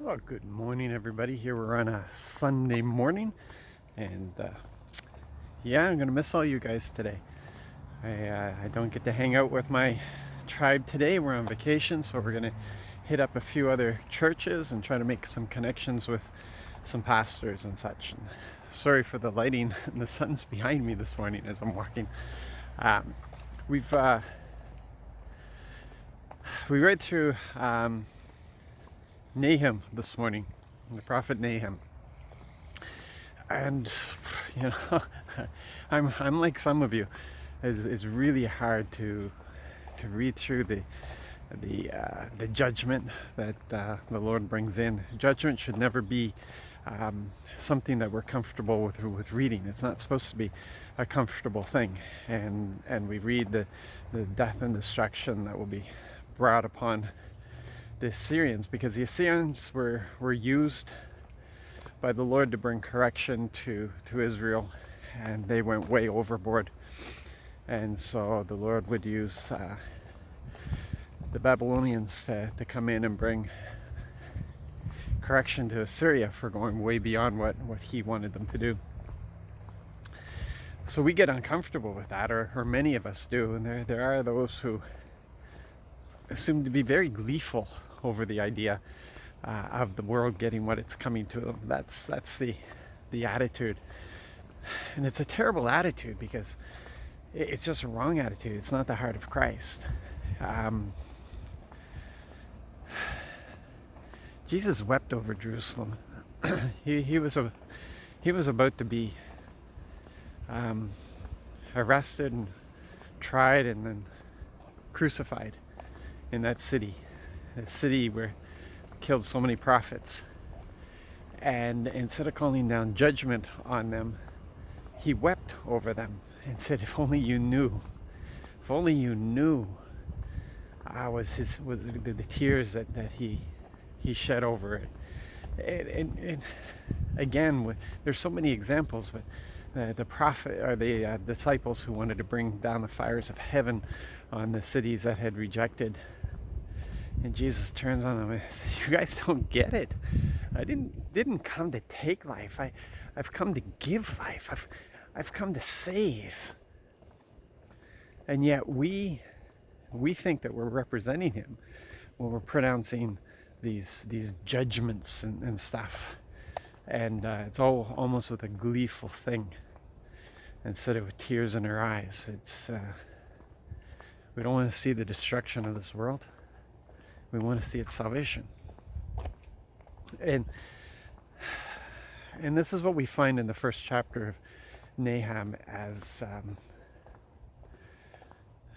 Well, good morning, everybody. Here we're on a Sunday morning, and yeah, I'm gonna miss all you guys today. I don't get to hang out with my tribe today. We're on vacation, so we're gonna hit up a few other churches and try to make some connections with some pastors and such. And sorry for the lighting. The sun's behind me this morning as I'm walking. Um, we've we read through Nahum this morning, the prophet Nahum. And you know, I'm like some of you. It's really hard to read through the judgment that the Lord brings in. Judgment should never be something that we're comfortable with reading. It's not supposed to be a comfortable thing. And we read the death and destruction that will be brought upon the Assyrians, because the Assyrians were used by the Lord to bring correction to Israel, and they went way overboard. And so the Lord would use the Babylonians to come in and bring correction to Assyria for going way beyond what he wanted them to do. So we get uncomfortable with that, or many of us do, and there are those who seem to be very gleeful over the idea of the world getting what it's coming to them. That's the attitude, and it's a terrible attitude because it's just a wrong attitude. It's not the heart of Christ. Jesus wept over Jerusalem. he was about to be arrested and tried and then crucified in that city, a city where killed so many prophets. And instead of calling down judgment on them, he wept over them and said, "If only you knew, if only you knew." Was the tears that he shed over it. And again, there's so many examples, but the prophet or the disciples who wanted to bring down the fires of heaven on the cities that had rejected. And Jesus turns on them and says, "You guys don't get it. I didn't come to take life. I've come to give life. I've come to save." And yet we think that we're representing him when we're pronouncing these judgments and stuff. And it's all almost with a gleeful thing instead of with tears in our eyes. It's we don't want to see the destruction of this world. We want to see its salvation. And this is what we find in the first chapter of Nahum as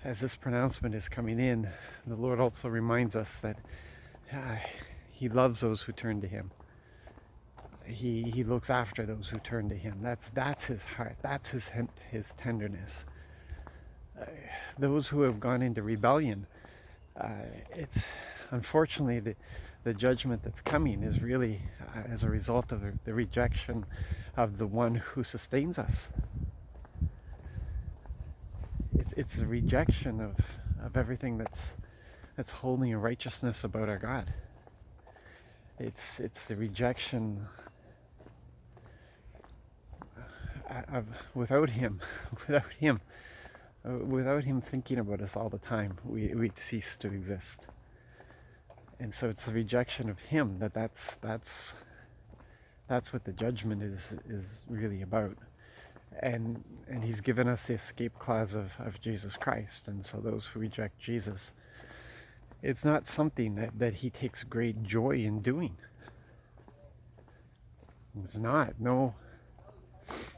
this pronouncement is coming in. The Lord also reminds us that he loves those who turn to him. He looks after those who turn to him. That's his heart. That's his tenderness. Those who have gone into rebellion, it's unfortunately the judgment that's coming is really as a result of the rejection of the one who sustains us. It's the rejection of everything that's holy and righteousness about our God. It's the rejection of without him thinking about us all the time, we'd cease to exist. And so it's the rejection of him that's what the judgment is really about. And he's given us the escape clause of Jesus Christ. And so those who reject Jesus, it's not something that he takes great joy in doing. It's not. No.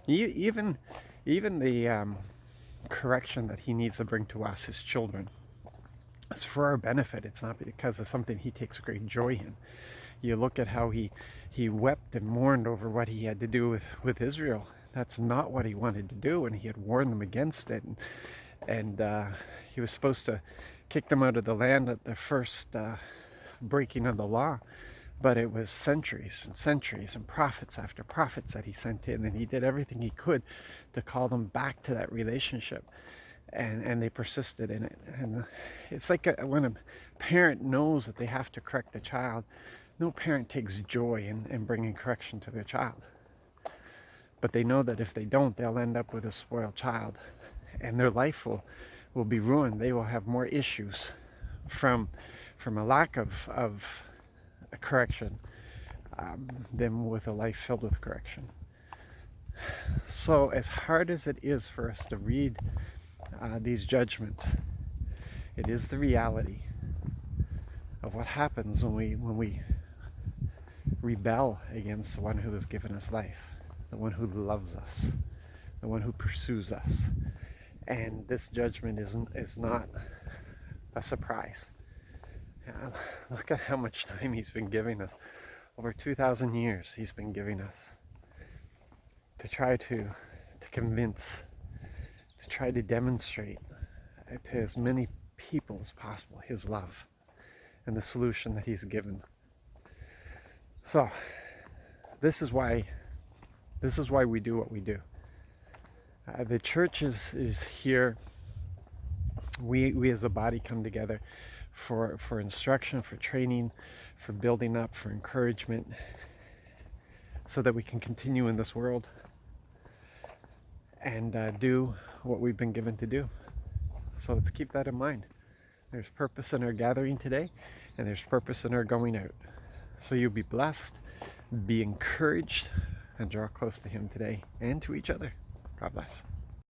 Even the correction that he needs to bring to us, his children, it's for our benefit. It's not because of something he takes great joy in. You look at how he wept and mourned over what he had to do with Israel. That's not what he wanted to do, and he had warned them against it. And he was supposed to kick them out of the land at the first breaking of the law. But it was centuries and centuries and prophets after prophets that he sent in, and he did everything he could to call them back to that relationship. And they persisted in it. And it's like when a parent knows that they have to correct a child, No parent takes joy in bringing correction to their child. But they know that if they don't, they'll end up with a spoiled child. And their life will be ruined. They will have more issues from a lack of correction than with a life filled with correction. So as hard as it is for us to read these judgments, it is the reality of what happens when we rebel against the one who has given us life, the one who loves us, the one who pursues us. And this judgment is not a surprise. Look at how much time he's been giving us. Over 2,000 years he's been giving us to try to convince, to try to demonstrate to as many people as possible his love and the solution that he's given. So this is why we do what we do. The church is here. We as a body come together for instruction, for training, for building up, for encouragement, so that we can continue in this world and do what we've been given to do. So let's keep that in mind. There's purpose in our gathering today, and there's purpose in our going out. So you be blessed, be encouraged, and draw close to him today and to each other. God bless.